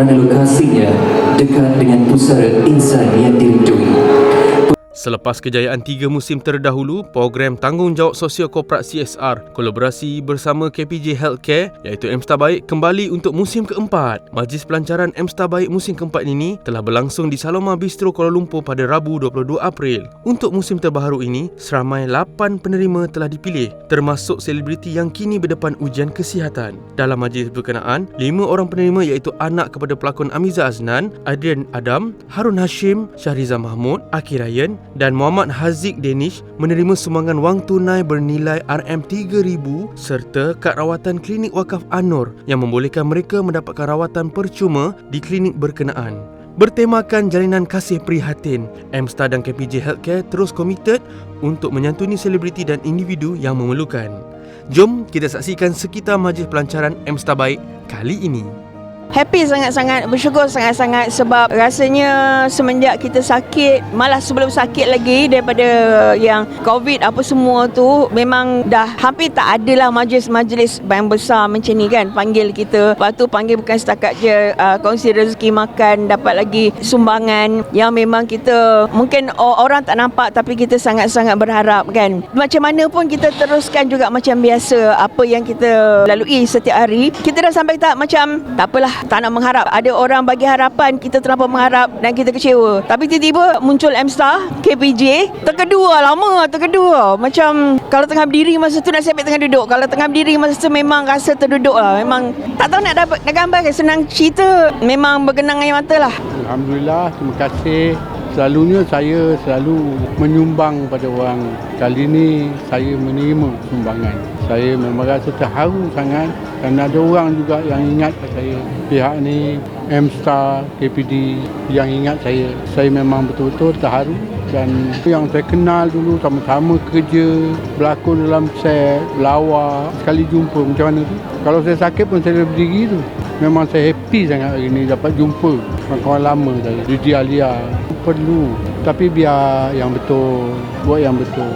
kerana lokasinya dekat dengan pusara insan yang dirindui. Selepas kejayaan 3 musim terdahulu, program Tanggungjawab Sosial Korporat CSR kolaborasi bersama KPJ Healthcare iaitu MSTA Baik kembali untuk musim keempat. Majlis pelancaran MSTA Baik musim keempat ini telah berlangsung di Saloma Bistro Kuala Lumpur pada Rabu 22 April. Untuk musim terbaru ini, seramai 8 penerima telah dipilih, termasuk selebriti yang kini berdepan ujian kesihatan. Dalam majlis berkenaan, 5 orang penerima iaitu anak kepada pelakon Amiza Aznan, Adrian Adam, Harun Hashim, Syahriza Mahmud, Aki Ryan dan Muhammad Haziq Danish menerima sumbangan wang tunai bernilai RM3,000 serta kad rawatan klinik wakaf An-Nur yang membolehkan mereka mendapatkan rawatan percuma di klinik berkenaan. Bertemakan jalinan kasih prihatin, MSTA dan KPJ Healthcare terus komited untuk menyantuni selebriti dan individu yang memerlukan. Jom kita saksikan sekitar majlis pelancaran MSTA Baik kali ini. Happy sangat-sangat, bersyukur sangat-sangat sebab rasanya semenjak kita sakit, malah sebelum sakit lagi daripada yang COVID apa semua tu, memang dah hampir tak adalah majlis-majlis yang besar macam ni kan, panggil kita. Lepas tu panggil bukan setakat je kongsi rezeki makan, dapat lagi sumbangan yang memang kita mungkin orang tak nampak tapi kita sangat-sangat berharap kan. Macam mana pun kita teruskan juga macam biasa apa yang kita lalui setiap hari. Kita dah sampai tahap macam tak apalah, tak nak mengharap. Ada orang bagi harapan, kita terlampau mengharap dan kita kecewa. Tapi tiba-tiba muncul MSTA, KPJ, terkedua. Macam kalau tengah berdiri masa tu nak sampai tengah duduk. Kalau tengah berdiri masa tu memang rasa terduduk lah. Memang tak tahu nak gambar, senang cerita, memang bergenang air mata lah. Alhamdulillah, terima kasih. Selalunya saya selalu menyumbang pada orang. Kali ini saya menerima sumbangan. Saya memang rasa terharu sangat dan ada orang juga yang ingat saya. Pihak ni, MSTA, KPD yang ingat saya. Saya memang betul-betul terharu. Dan yang saya kenal dulu sama-sama kerja, berlakon dalam set, berlawak, sekali jumpa macam mana tu. Kalau saya sakit pun saya berdiri tu. Memang saya happy sangat hari ni dapat jumpa kawan lama saya. Didi Alia perlu, tapi biar yang betul, buat yang betul.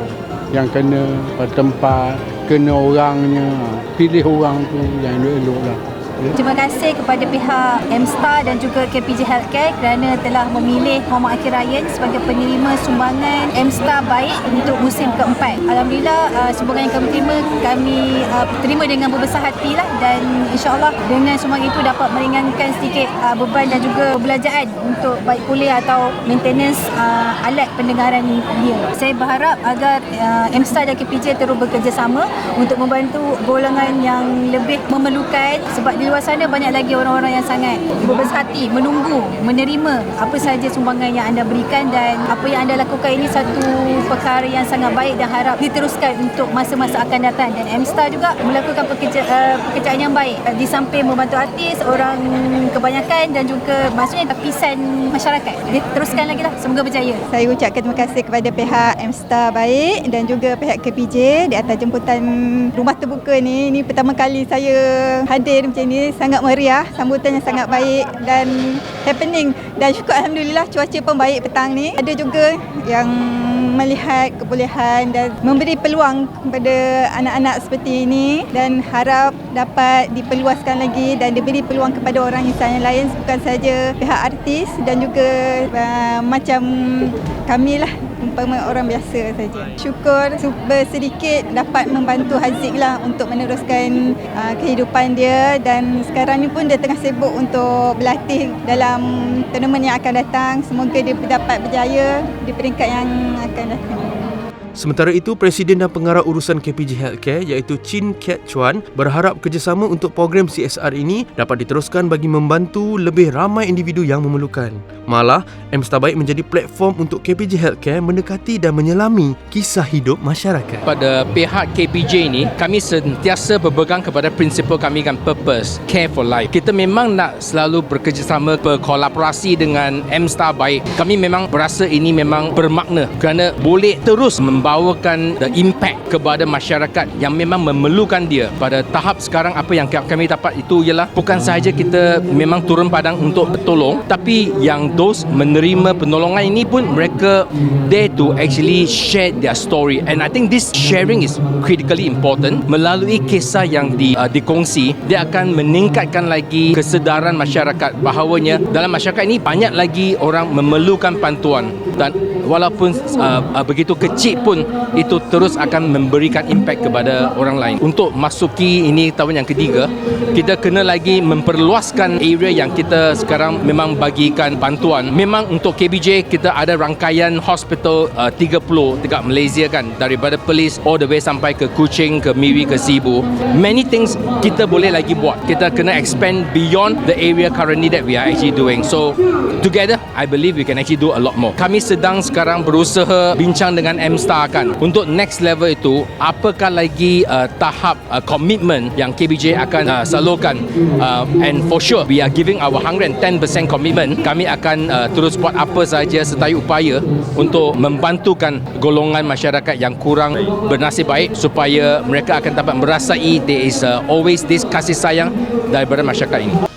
Yang kena pada tempat, kena orangnya, pilih orang tu yang elok-elok lah. Terima kasih kepada pihak MSTA dan juga KPJ Healthcare kerana telah memilih Muhammad Aki Ryan sebagai penerima sumbangan MSTA Baik untuk musim keempat. Alhamdulillah, sumbangan yang kami terima dengan berbesar hati lah, dan insyaAllah dengan sumbangan itu dapat meringankan sedikit beban dan juga pembelajaran untuk baik kuliah atau maintenance alat pendengaran dia. Saya berharap agar MSTA dan KPJ terus bekerjasama untuk membantu golongan yang lebih memerlukan, sebab di luar sana banyak lagi orang-orang yang sangat berbesar hati menunggu, menerima apa sahaja sumbangan yang anda berikan, dan apa yang anda lakukan ini satu perkara yang sangat baik dan harap diteruskan untuk masa-masa akan datang. Dan MSTA juga melakukan pekerjaan yang baik di samping membantu artis, orang kebanyakan dan juga maksudnya lapisan masyarakat. Diteruskan lagi lah, semoga berjaya. Saya ucapkan terima kasih kepada pihak MSTA Baik dan juga pihak KPJ di atas jemputan rumah terbuka ni. Ini pertama kali saya hadir macam ni. Sangat meriah, sambutannya sangat baik dan happening, dan syukur Alhamdulillah cuaca pun baik petang ni. Ada juga yang melihat kebolehan dan memberi peluang kepada anak-anak seperti ini, dan harap dapat diperluaskan lagi dan diberi peluang kepada orang insan yang lain, bukan saja pihak artis dan juga macam kami lah, umpama orang biasa saja. Syukur sedikit dapat membantu Haziq lah untuk meneruskan kehidupan dia, dan sekarang ni pun dia tengah sibuk untuk berlatih dalam tournament yang akan datang. Semoga dia dapat berjaya di peringkat yang akan datang. Sementara itu, Presiden dan Pengarah Urusan KPJ Healthcare iaitu Chin Kiat Chuan berharap kerjasama untuk program CSR ini dapat diteruskan bagi membantu lebih ramai individu yang memerlukan. Malah, MSTA Baik menjadi platform untuk KPJ Healthcare mendekati dan menyelami kisah hidup masyarakat. Pada pihak KPJ ini, kami sentiasa berpegang kepada prinsipal kami kan, purpose, care for life. Kita memang nak selalu bekerjasama, berkolaborasi dengan MSTA Baik. Kami memang berasa ini memang bermakna kerana boleh terus membawakan the impact kepada masyarakat yang memang memerlukan dia. Pada tahap sekarang apa yang kami dapat itu ialah bukan sahaja kita memang turun padang untuk tolong, tapi yang those menerima penolongan ini pun mereka there to actually share their story, and I think this sharing is critically important. Melalui kisah yang dikongsi, dia akan meningkatkan lagi kesedaran masyarakat bahawanya dalam masyarakat ini banyak lagi orang memerlukan bantuan, dan walaupun begitu kecil pun itu terus akan memberikan impact kepada orang lain. Untuk masuki ini tahun yang ketiga, kita kena lagi memperluaskan area yang kita sekarang memang bagikan bantuan. Memang untuk KBJ kita ada rangkaian hospital 30 dekat Malaysia kan, daripada Perlis all the way sampai ke Kuching, ke Miri, ke Sibu. Many things kita boleh lagi buat. Kita kena expand beyond the area currently that we are actually doing. So together I believe we can actually do a lot more. Kami sedang sekarang berusaha bincang dengan MSTAR kan untuk next level itu apakah lagi tahap komitmen yang KBJ akan salurkan, and for sure we are giving our 110% commitment. Kami akan terus buat apa sahaja serta upaya untuk membantukan golongan masyarakat yang kurang bernasib baik supaya mereka akan dapat merasai there is always this kasih sayang daripada masyarakat ini.